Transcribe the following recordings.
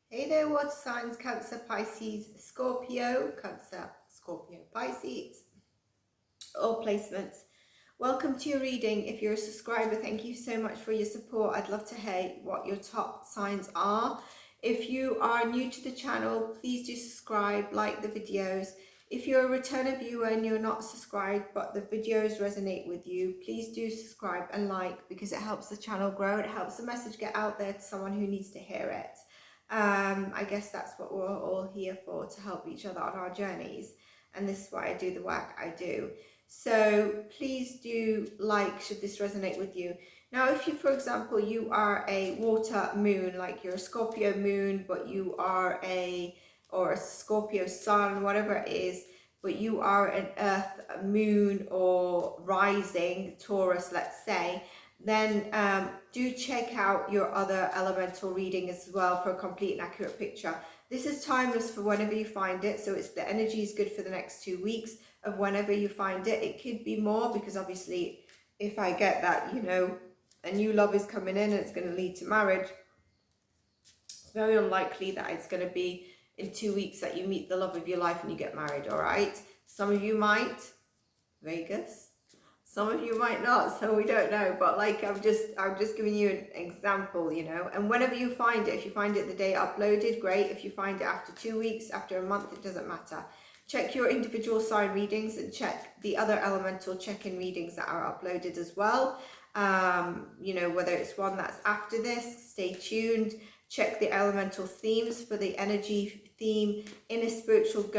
Hey there, water signs, Cancer, Pisces, Scorpio, Cancer, Scorpio, Pisces, all placements. Welcome to your reading. If you're a subscriber, thank you so much for your support. I'd love to hear what your top signs are. If you are new to the channel, please do subscribe, like the videos. If you're a returner viewer and you're not subscribed, but the videos resonate with you, please do subscribe and like, because it helps the channel grow. It helps the message get out there to someone who needs to hear it. I guess that's what we're all here for, to help each other on our journeys. And this is why I do the work I do. So please do like, should this resonate with you. Now, if you, for example, you are a water moon, like you're a Scorpio moon, but you are or a Scorpio sun, whatever it is, but you are an earth moon or rising Taurus, let's say, then do check out your other elemental reading as well for a complete and accurate picture. This is timeless for whenever you find it, so it's the energy is good for the next 2 weeks of whenever you find it. It could be more, because obviously if I get that, you know, a new love is coming in and it's going to lead to marriage, it's very unlikely that it's going to be in 2 weeks that you meet the love of your life and you get married. All right, some of you might, Vegas, some of you might not, so we don't know. But like, I'm just giving you an example, you know. And whenever you find it, if you find it the day uploaded, great. If you find it after 2 weeks, after a month, it doesn't matter. Check your individual sign readings and check the other elemental check-in readings that are uploaded as well. You know, whether it's one that's after this, stay tuned. Check the elemental themes for the energy theme, inner spiritual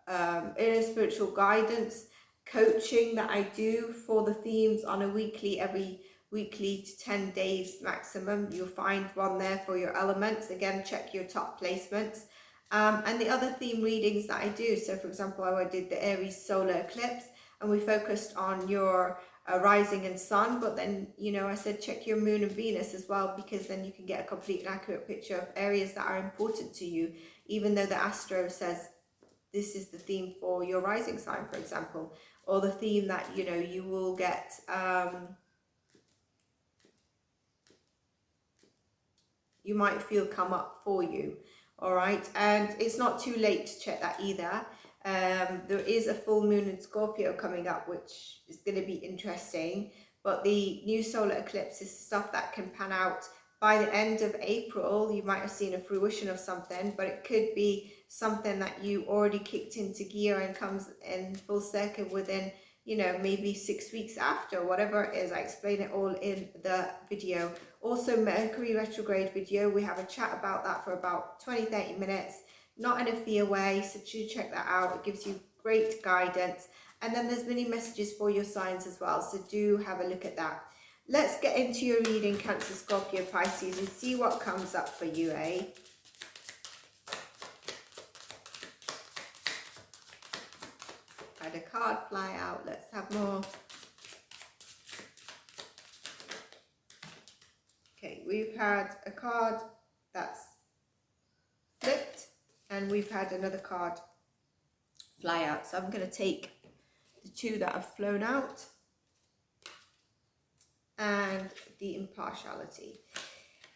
inner spiritual guidance coaching that I do for the themes on a weekly, every weekly to 10 days maximum. You'll find one there for your elements. Again, check your top placements. And the other theme readings that I do. So for example, I did the Aries solar eclipse and we focused on your rising and sun, but then, you know, I said check your moon and Venus as well, because then you can get a complete and accurate picture of areas that are important to you, even though the astro says this is the theme for your rising sign, for example, or the theme that, you know, you will get you might feel come up for you. All right, and it's not too late to check that either. There is a full moon in Scorpio coming up, which is going to be interesting, but the new solar eclipse is stuff that can pan out by the end of April. You might have seen a fruition of something, but it could be something that you already kicked into gear and comes in full circle within, you know, maybe 6 weeks after, whatever it is. I explain it all in the video. Also, Mercury retrograde video, we have a chat about that for about 20-30 minutes, not in a fear way, so do check that out. It gives you great guidance, and then there's many messages for your signs as well, so do have a look at that. Let's get into your reading, Cancer, Scorpio, Pisces, and see what comes up for you, eh? Had a card fly out. Let's have more. Okay, we've had a card that's flipped, and we've had another card fly out. So I'm going to take the two that have flown out and the impartiality.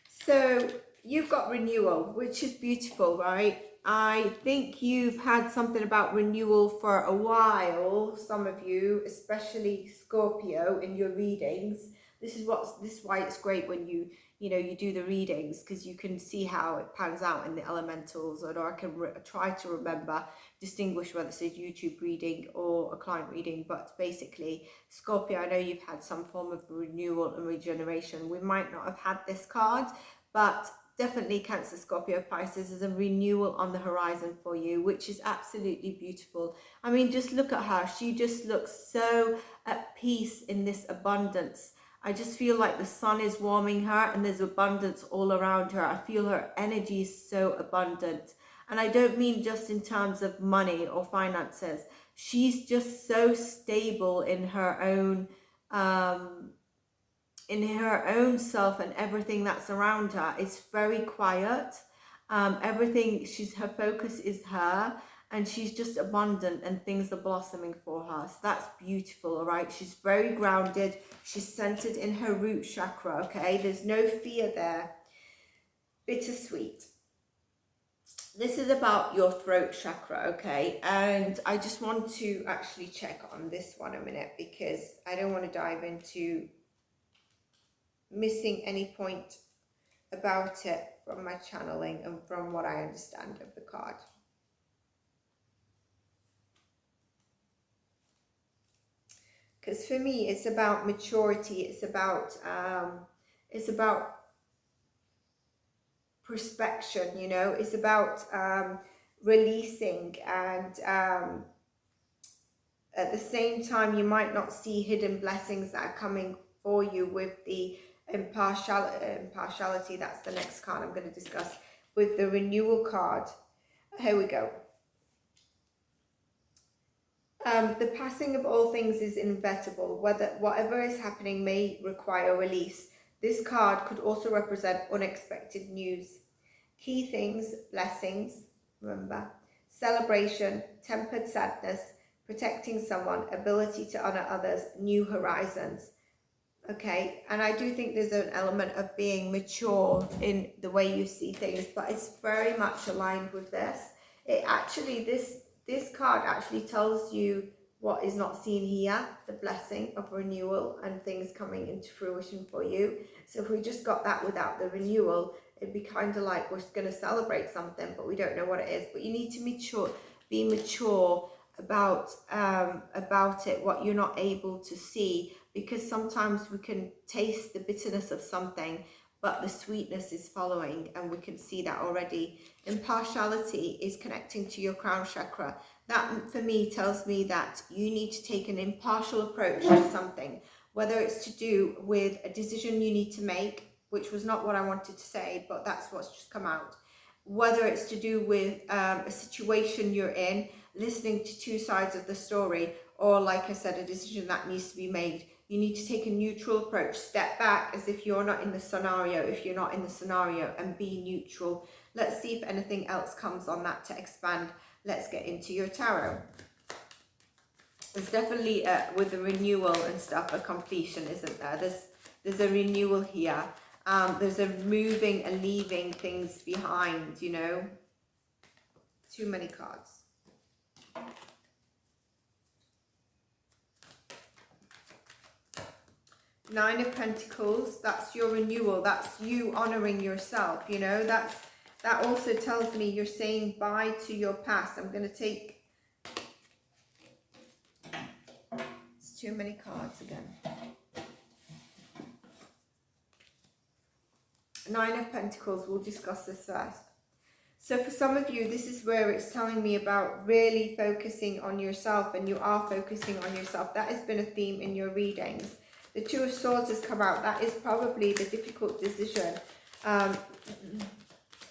So you've got renewal, which is beautiful, right? I think you've had something about renewal for a while, some of you, especially Scorpio, in your readings. This is why it's great when you do the readings, because you can see how it pans out in the elementals, or I can try to remember, distinguish whether it's a YouTube reading or a client reading. But basically, Scorpio, I know you've had some form of renewal and regeneration. We might not have had this card, but definitely Cancer, Scorpio, Pisces is a renewal on the horizon for you, which is absolutely beautiful. I mean, just look at her. She just looks so at peace in this abundance. I just feel like the sun is warming her and there's abundance all around her. I feel her energy is so abundant. And I don't mean just in terms of money or finances. She's just so stable in her own self, and everything that's around her is very quiet. Her focus is her, and she's just abundant, and things are blossoming for her. So that's beautiful. All right, she's very grounded. She's centered in her root chakra. Okay, there's no fear there. bittersweet. This is about your throat chakra, okay? And I just want to actually check on this one a minute, because I don't want to dive into missing any point about it from my channeling and from what I understand of the card. Because for me, it's about maturity. It's about perspection, you know. It's about releasing, and at the same time, you might not see hidden blessings that are coming for you with the impartiality. That's the next card I'm going to discuss with the renewal card. Here we go. The passing of all things is inevitable. Whatever is happening may require release. This card could also represent unexpected news. Key things, blessings, remember, celebration, tempered sadness, protecting someone, ability to honor others, new horizons. Okay, and I do think there's an element of being mature in the way you see things, but it's very much aligned with this. It actually, this card actually tells you what is not seen here, the blessing of renewal and things coming into fruition for you. So if we just got that without the renewal, it'd be kind of like we're going to celebrate something, but we don't know what it is. But you need to be mature about it, what you're not able to see, because sometimes we can taste the bitterness of something, but the sweetness is following, and we can see that already. Impartiality is connecting to your crown chakra. That for me tells me that you need to take an impartial approach to something, whether it's to do with a decision you need to make, which was not what I wanted to say, but that's what's just come out. Whether it's to do with a situation you're in, listening to two sides of the story, or like I said, a decision that needs to be made. You need to take a neutral approach. Step back as if you're not in the scenario, and be neutral. Let's see if anything else comes on that to expand. Let's get into your tarot. There's definitely, with the renewal and stuff, a completion, isn't there? There's a renewal here. There's a moving and leaving things behind, you know. Too many cards. Nine of Pentacles, that's your renewal. That's you honoring yourself, you know. That also tells me you're saying bye to your past. I'm going to take... It's too many cards again. Nine of Pentacles, we'll discuss this first. So for some of you, this is where it's telling me about really focusing on yourself, and you are focusing on yourself. That has been a theme in your readings. The Two of Swords has come out. That is probably the difficult decision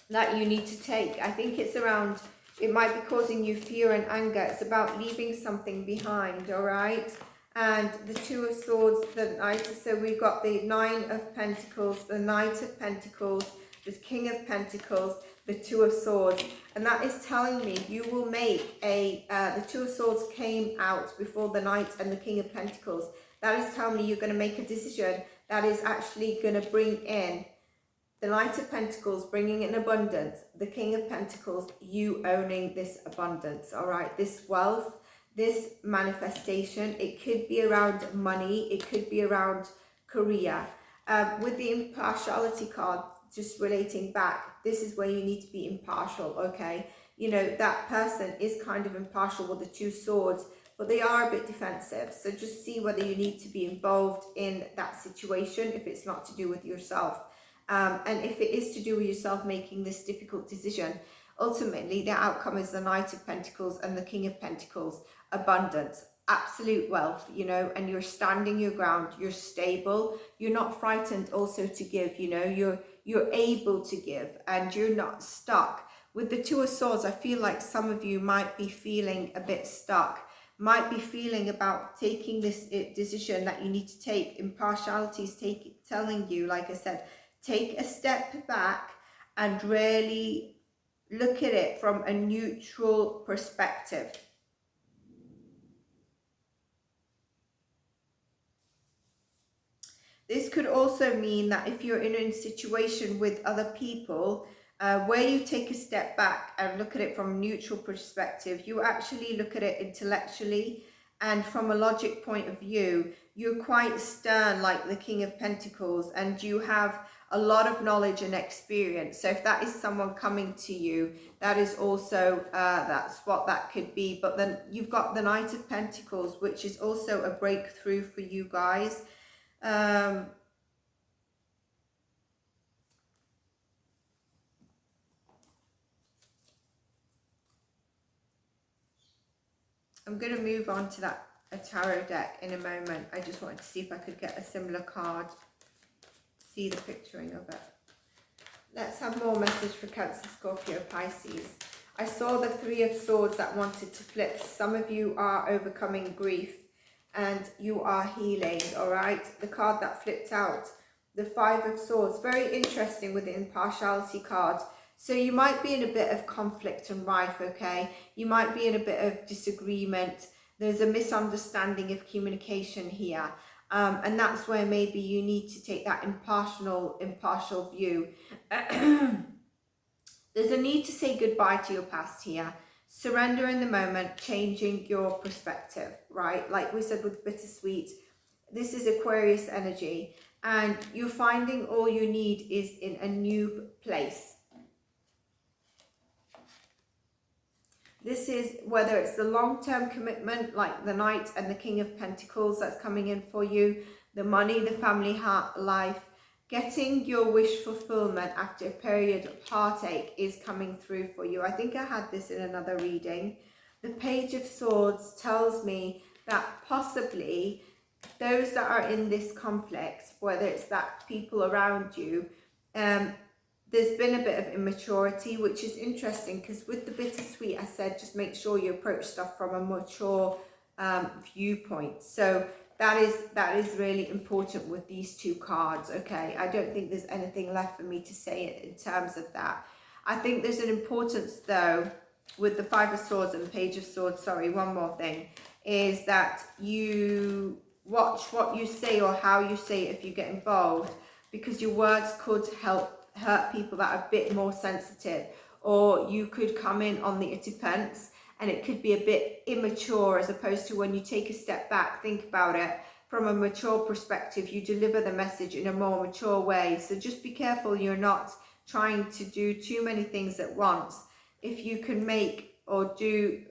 that you need to take. I think it's around, it might be causing you fear and anger. It's about leaving something behind, all right? And the Two of Swords, the Knight, so we've got the Nine of Pentacles, the Knight of Pentacles, the King of Pentacles, the Two of Swords. And that is telling me you will make the Two of Swords came out before the Knight and the King of Pentacles. That is telling me you're going to make a decision that is actually going to bring in the Knight of Pentacles, bringing in abundance, the King of Pentacles, you owning this abundance, all right? This wealth, this manifestation. It could be around money, it could be around career. With the impartiality card, just relating back, this is where you need to be impartial, okay? You know, that person is kind of impartial with the Two Swords, but they are a bit defensive. So just see whether you need to be involved in that situation if it's not to do with yourself. And if it is to do with yourself making this difficult decision, ultimately the outcome is the Knight of Pentacles and the King of Pentacles. Abundance, absolute wealth, you know, and you're standing your ground, you're stable, you're not frightened also to give, you know, you're able to give, and you're not stuck. With the Two of Swords, I feel like some of you might be feeling a bit stuck, might be feeling about taking this decision that you need to take. Impartiality is telling you, like I said, take a step back and really look at it from a neutral perspective. This could also mean that if you're in a situation with other people, where you take a step back and look at it from a neutral perspective, you actually look at it intellectually, and from a logic point of view, you're quite stern like the King of Pentacles, and you have a lot of knowledge and experience. So if that is someone coming to you, that is also, that's what that could be. But then you've got the Knight of Pentacles, which is also a breakthrough for you guys. I'm going to move on to a tarot deck in a moment. I just wanted to see if I could get a similar card, see the picturing of it. Let's have more message for Cancer, Scorpio, Pisces. I saw the Three of Swords that wanted to flip. Some of you are overcoming grief and you are healing, all right? The card that flipped out, the Five of Swords, very interesting with the impartiality card. So you might be in a bit of conflict and rife, okay? You might be in a bit of disagreement. There's a misunderstanding of communication here. And that's where maybe you need to take that impartial view. There's a need to say goodbye to your past here. Surrender in the moment, changing your perspective, right? Like we said with bittersweet, this is Aquarius energy, and you're finding all you need is in a new place. This is whether it's the long-term commitment like the Knight and the King of Pentacles that's coming in for you, the money, the family life, getting your wish fulfillment after a period of heartache is coming through for you. I think I had this in another reading. The Page of Swords tells me that possibly those that are in this conflict, whether it's that people around you, there's been a bit of immaturity, which is interesting because with the bittersweet, I said just make sure you approach stuff from a mature viewpoint. So that is really important with these two cards, okay? I don't think there's anything left for me to say in terms of that. I think there's an importance though with the Five of Swords and the Page of Swords, sorry, one more thing, is that you watch what you say or how you say it if you get involved, because your words could hurt people that are a bit more sensitive, or you could come in on the defense and it could be a bit immature, as opposed to when you take a step back, think about it from a mature perspective, you deliver the message in a more mature way. So just be careful you're not trying to do too many things at once. If you can make or do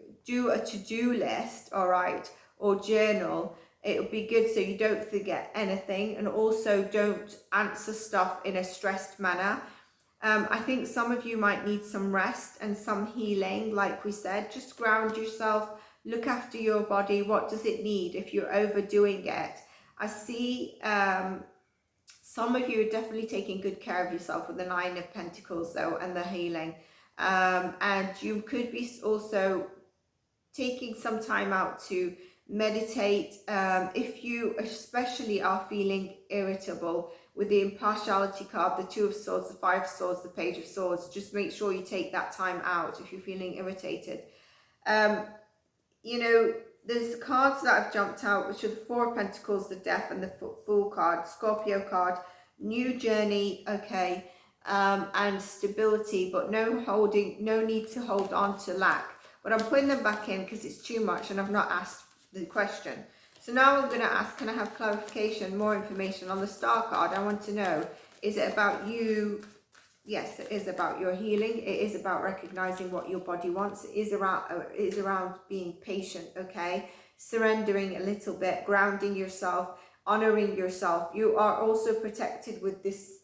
a to-do list, all right, or journal, it would be good so you don't forget anything, and also don't answer stuff in a stressed manner. I think some of you might need some rest and some healing, like we said. Just ground yourself, look after your body. What does it need if you're overdoing it? I see some of you are definitely taking good care of yourself with the Nine of Pentacles though, and the healing. And you could be also taking some time out to meditate. If you especially are feeling irritable with the impartiality card, the Two of Swords, the Five of Swords, the Page of Swords, just make sure you take that time out if you're feeling irritated. You know, there's cards that have jumped out, which are the Four of Pentacles, the Death, and the Fool card, Scorpio card, new journey, okay, and stability, but no need to hold on to lack. But I'm putting them back in because it's too much and I've not asked the question. So now I'm going to ask, can I have clarification, more information on the Star card? I want to know, is it about you? Yes, it is about your healing. It is about recognizing what your body wants. It is around being patient, okay? Surrendering a little bit, grounding yourself, honoring yourself. You are also protected with this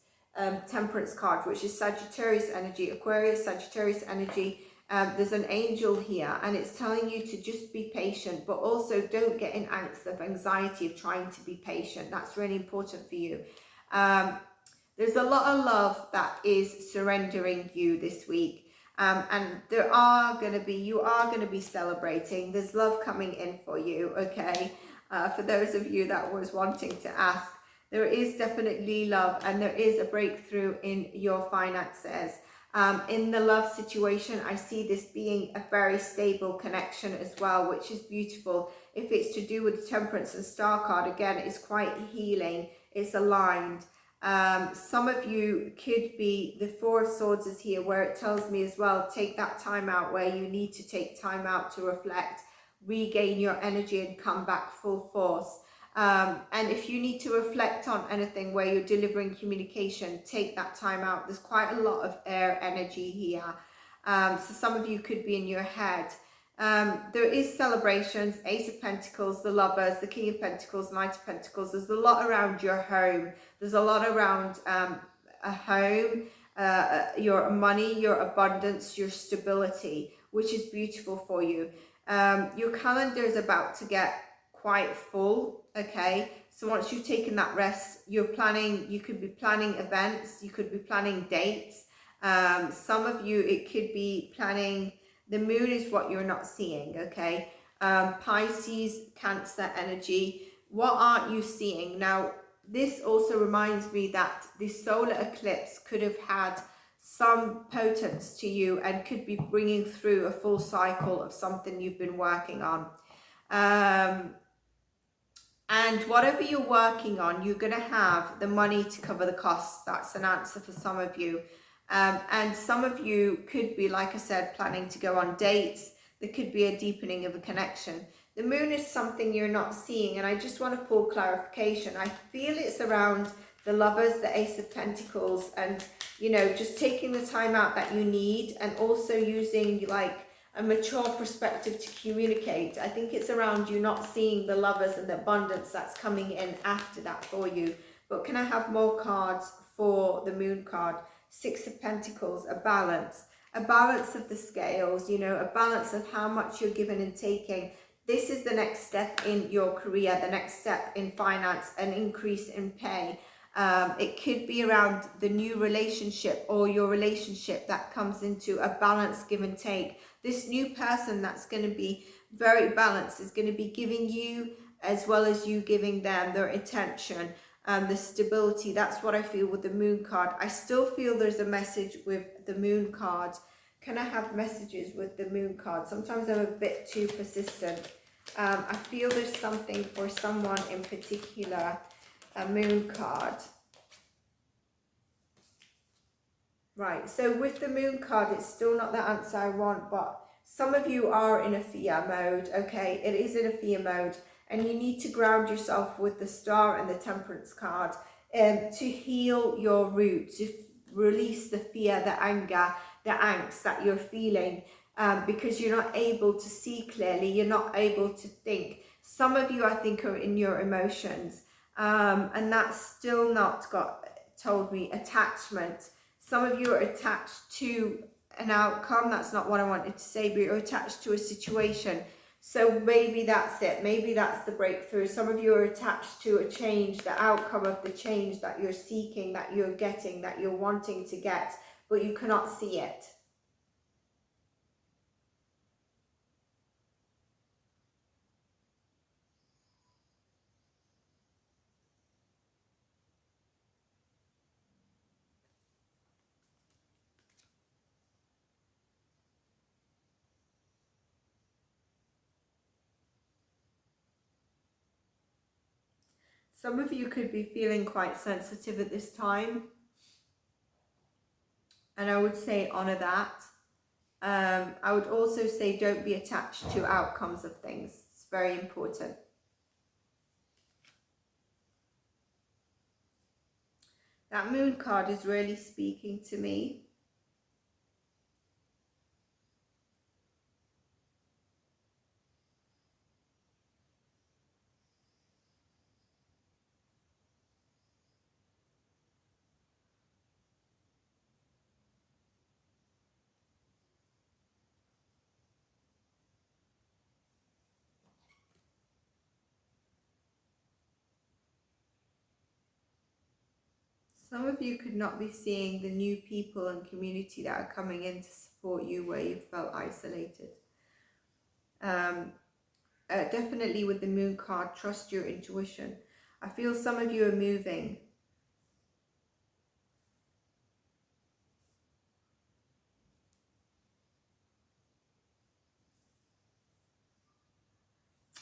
Temperance card, which is Sagittarius energy, Aquarius, Sagittarius energy. There's an angel here and it's telling you to just be patient, but also don't get in angst of anxiety of trying to be patient. That's really important for you. There's a lot of love that is surrendering you this week. And you are going to be celebrating. There's love coming in for you, okay? For those of you that was wanting to ask, there is definitely love and there is a breakthrough in your finances. In the love situation, I see this being a very stable connection as well, which is beautiful. If it's to do with Temperance and Star card, again, it's quite healing. it's aligned. Some of you could be, the Four of Swords is here, where it tells me as well, take that time out where you need to take time out to reflect, regain your energy and come back full force. And if you need to reflect on anything where you're delivering communication, take that time out. There's quite a lot of air energy here. So some of you could be in your head. There is celebrations, Ace of Pentacles, the Lovers, the King of Pentacles, Knight of Pentacles. There's a lot around your home. There's a lot around a home, your money, your abundance, your stability, which is beautiful for you. Your calendar is about to get quite full, okay? So once you've taken that rest, you're planning, you could be planning events, you could be planning dates. Some of you, it could be planning, the moon is what you're not seeing, okay? Pisces, Cancer energy, what aren't you seeing? Now, this also reminds me that the solar eclipse could have had some potence to you and could be bringing through a full cycle of something you've been working on. And whatever you're working on, you're going to have the money to cover the costs. That's an answer for some of you. And some of you could be, like I said, planning to go on dates. There could be a deepening of a connection. The moon is something you're not seeing, and I just want to pull clarification. I feel it's around the Lovers, the Ace of Pentacles, and, you know, just taking the time out that you need, and also using like a mature perspective to communicate. I think it's around you not seeing the Lovers and the abundance that's coming in after that for you. But can I have more cards for the moon card? Six of Pentacles, a balance of the scales, you know, a balance of how much you're giving and taking. This is the next step in your career, the next step in finance, an increase in pay. It could be around the new relationship or your relationship that comes into a balance, give and take. This new person that's going to be very balanced is going to be giving you as well as you giving them their attention. The stability, that's what I feel with the moon card. I still feel there's a message with the moon card. Can I have messages with the moon card? Sometimes I'm a bit too persistent. I feel there's something for someone in particular. A moon card. Right, so with the moon card, it's still not the answer I want, but some of you are in a fear mode, okay? It is in a fear mode, and you need to ground yourself with the Star and the Temperance card to heal your root, to release the fear, the anger, the angst that you're feeling, because you're not able to see clearly, you're not able to think. Some of you, I think, are in your emotions, and that's still not told me attachment. Some of you are attached to an outcome. That's not what I wanted to say, but you're attached to a situation. So maybe that's it. Maybe that's the breakthrough. Some of you are attached to a change, the outcome of the change that you're seeking, that you're getting, that you're wanting to get, but you cannot see it. Some of you could be feeling quite sensitive at this time. And I would say honor that. I would also say don't be attached to outcomes of things. It's very important. That moon card is really speaking to me. Some of you could not be seeing the new people and community that are coming in to support you where you felt isolated. Definitely with the moon card, trust your intuition. I feel some of you are moving.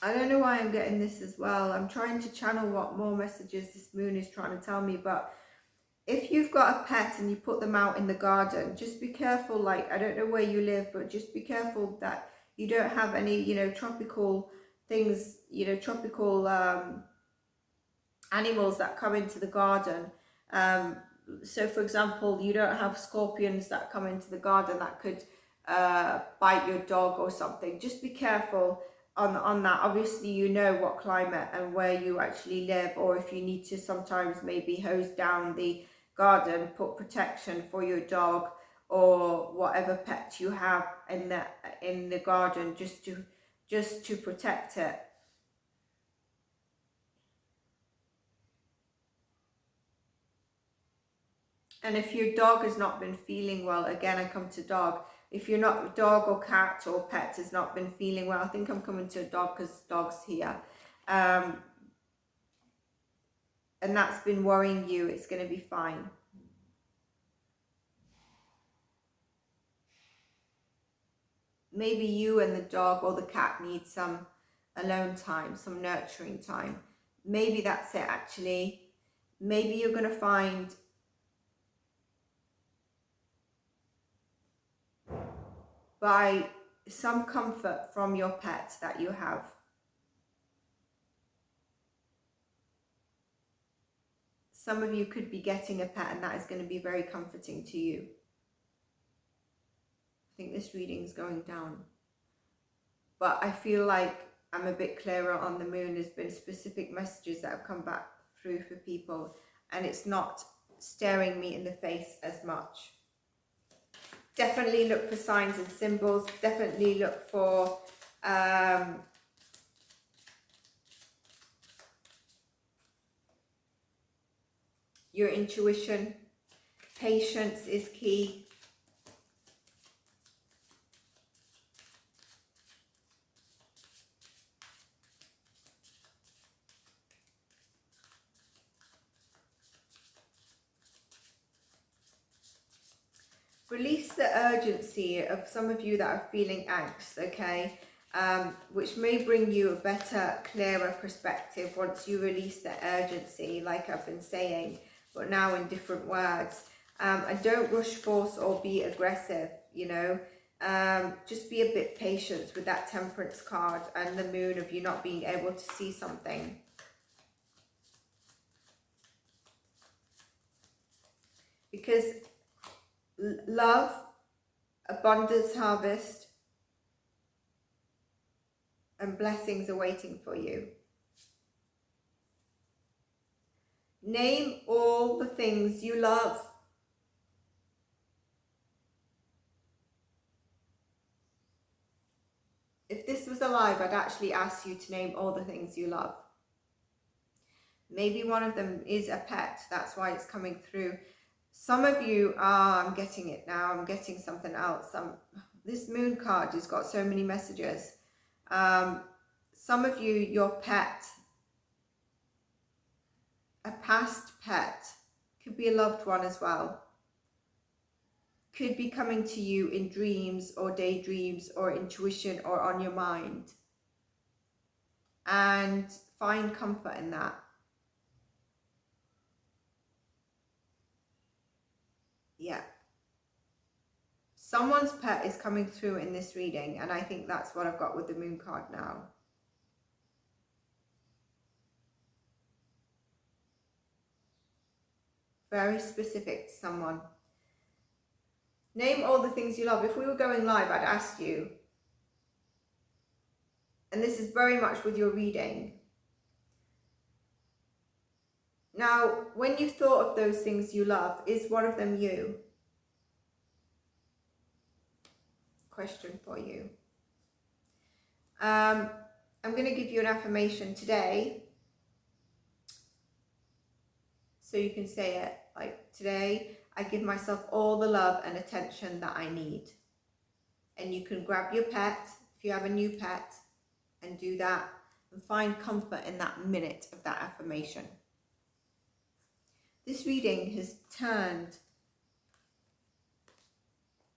I don't know why I'm getting this as well. I'm trying to channel what more messages this moon is trying to tell me, but if you've got a pet and you put them out in the garden, just be careful. Like, I don't know where you live, but just be careful that you don't have any, you know, tropical things, you know, tropical animals that come into the garden. So for example, you don't have scorpions that come into the garden that could bite your dog or something. Just be careful on that. Obviously, you know what climate and where you actually live, or if you need to sometimes maybe hose down the garden, put protection for your dog or whatever pet you have in the garden, just to protect it. And if your dog has not been feeling well, again, I come to dog. If you're not, dog or cat or pet has not been feeling well, I think I'm coming to a dog because dog's here. And that's been worrying you, it's going to be fine. Maybe you and the dog or the cat need some alone time, some nurturing time. Maybe that's it actually. Maybe you're going to find by some comfort from your pet that you have. Some of you could be getting a pet and that is going to be very comforting to you. I think this reading is going down. But I feel like I'm a bit clearer on the moon. There's been specific messages that have come back through for people and it's not staring me in the face as much. Definitely look for signs and symbols. Definitely look for your intuition. Patience is key. Release the urgency of some of you that are feeling angst, okay? Which may bring you a better, clearer perspective once you release the urgency, like I've been saying, but now in different words. And don't rush, force, or be aggressive, you know? Just be a bit patient with that Temperance card and the moon of you not being able to see something. Because love, abundance, harvest, and blessings are waiting for you. Name all the things you love. If this was alive, I'd actually ask you to name all the things you love. Maybe one of them is a pet, that's why it's coming through. Some of you are, I'm getting it now, I'm getting something else. This moon card has got so many messages. Some of you, your pet, a past pet, could be a loved one as well. Could be coming to you in dreams or daydreams or intuition or on your mind. And find comfort in that. Yeah. Someone's pet is coming through in this reading, and I think that's what I've got with the moon card now. Very specific to someone. Name all the things you love. If we were going live, I'd ask you, and this is very much with your reading. Now, when you've thought of those things you love, is one of them you? Question for you. I'm going to give you an affirmation today. So you can say it like, today, I give myself all the love and attention that I need. And you can grab your pet, if you have a new pet, and do that and find comfort in that minute of that affirmation. This reading has turned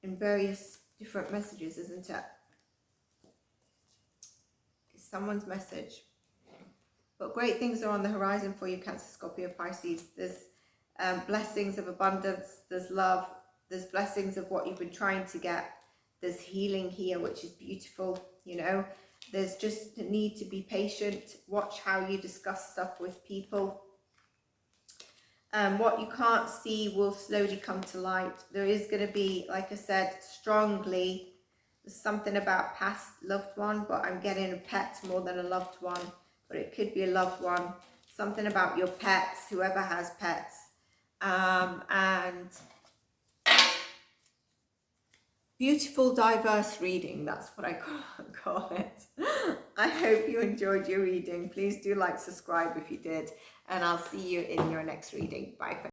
in various different messages, isn't it? It's someone's message. But great things are on the horizon for you, Cancer, Scorpio, Pisces. There's blessings of abundance, there's love, there's blessings of what you've been trying to get. There's healing here, which is beautiful, you know. There's just a need to be patient. Watch how you discuss stuff with people. What you can't see will slowly come to light. There is going to be, like I said, strongly, there's something about past loved one, but I'm getting a pet more than a loved one. But it could be a loved one. Something about your pets, whoever has pets. And beautiful, diverse reading. That's what I call it. I hope you enjoyed your reading. Please do like, subscribe if you did. And I'll see you in your next reading. Bye.